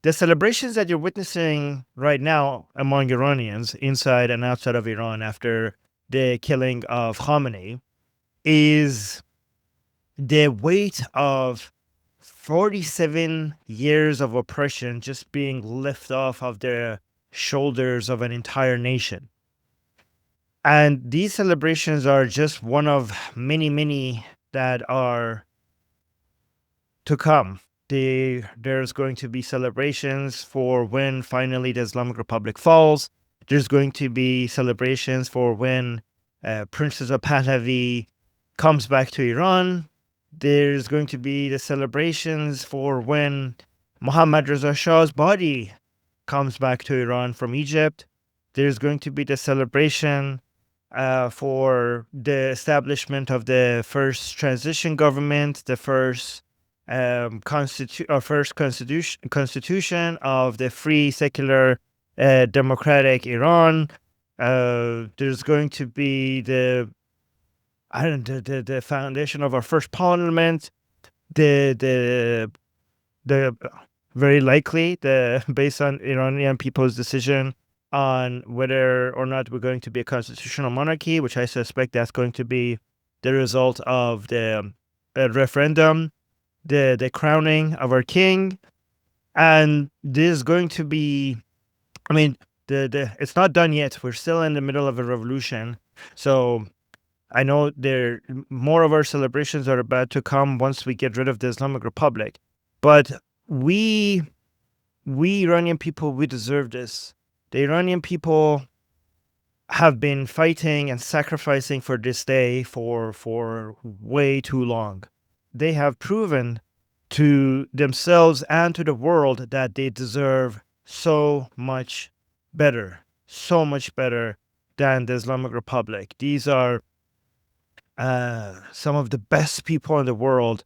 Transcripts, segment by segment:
The celebrations that you're witnessing right now among Iranians inside and outside of Iran after the killing of Khamenei is the weight of 47 years of oppression just being lifted off of the shoulders of an entire nation. And these celebrations are just one of many, many that are to come. There's going to be celebrations for when finally the Islamic Republic falls. There's going to be celebrations for when Prince Reza Pahlavi comes back to Iran. There's going to be the celebrations for when Mohammad Reza Shah's body comes back to Iran from Egypt. There's going to be the celebration for the establishment of the first transition government, the first first constitution of the free, secular, democratic Iran. There's going to be the I don't the foundation of our first parliament. The the very likely the based on Iranian people's decision on whether or not we're going to be a constitutional monarchy, which I suspect that's going to be the result of the referendum, the crowning of our king, and this is going to be. I mean, the it's not done yet. We're still in the middle of a revolution, so I know more of our celebrations are about to come once we get rid of the Islamic Republic, but we we Iranian people, we deserve this. The Iranian people have been fighting and sacrificing for this day for way too long. They have proven to themselves and to the world that they deserve so much better than the Islamic Republic. These are some of the best people in the world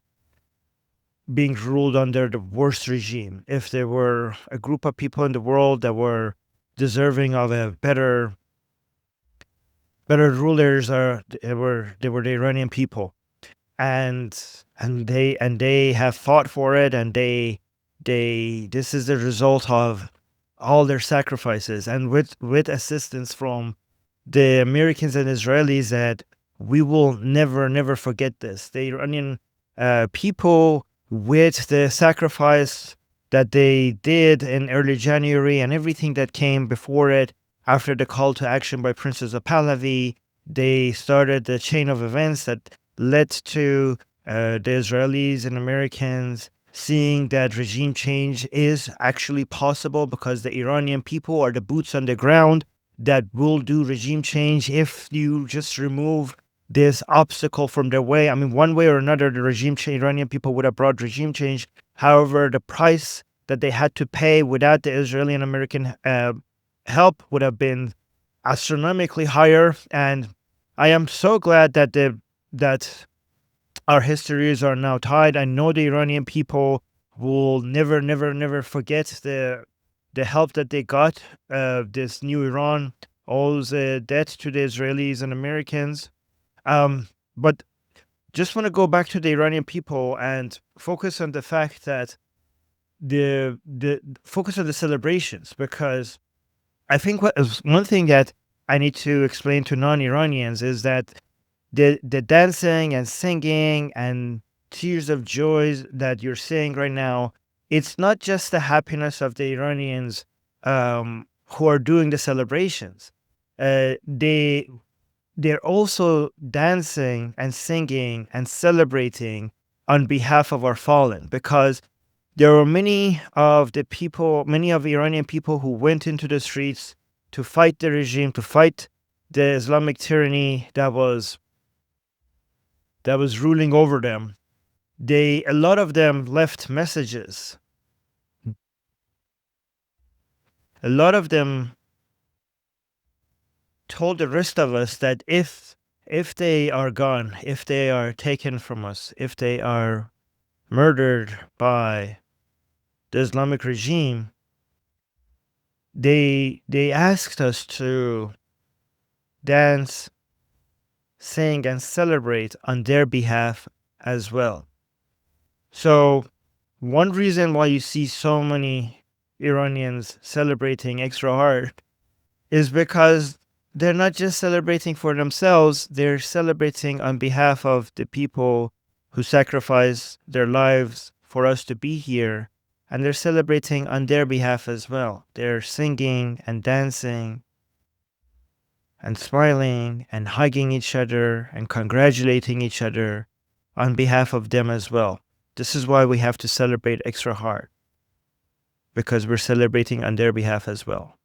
being ruled under the worst regime. If there were a group of people in the world that were deserving of a better rulers, they were the Iranian people, and they have fought for it, and they this is the result of all their sacrifices, and with assistance from the Americans and Israelis, that we will never forget this. The Iranian people, with the sacrifice that they did in early January and everything that came before it, after the call to action by Prince Reza Pahlavi, they started the chain of events that led to the Israelis and Americans seeing that regime change is actually possible, because the Iranian people are the boots on the ground that will do regime change if you just remove this obstacle from their way. I mean, one way or another, the Iranian people would have brought regime change. However, the price that they had to pay without the Israeli and American help would have been astronomically higher. And I am so glad that our histories are now tied. I know the Iranian people will never forget the help that they got. This new Iran owes a debt to the Israelis and Americans. But just want to go back to the Iranian people and focus on the fact that the focus on the celebrations, because I think what is one thing that I need to explain to non-Iranians is that the dancing and singing and tears of joys that you're seeing right now, it's not just the happiness of the Iranians who are doing the celebrations. They're also dancing and singing and celebrating on behalf of our fallen, because there were many of the Iranian people who went into the streets to fight the regime, to fight the Islamic tyranny that was ruling over them. A lot of them left messages. A lot of them told the rest of us that if they are gone, if they are taken from us, if they are murdered by the Islamic regime, they asked us to dance, sing, and celebrate on their behalf as well. So one reason why you see so many Iranians celebrating extra hard is because they're not just celebrating for themselves, they're celebrating on behalf of the people who sacrificed their lives for us to be here. And they're celebrating on their behalf as well. They're singing and dancing and smiling and hugging each other and congratulating each other on behalf of them as well. This is why we have to celebrate extra hard, because we're celebrating on their behalf as well.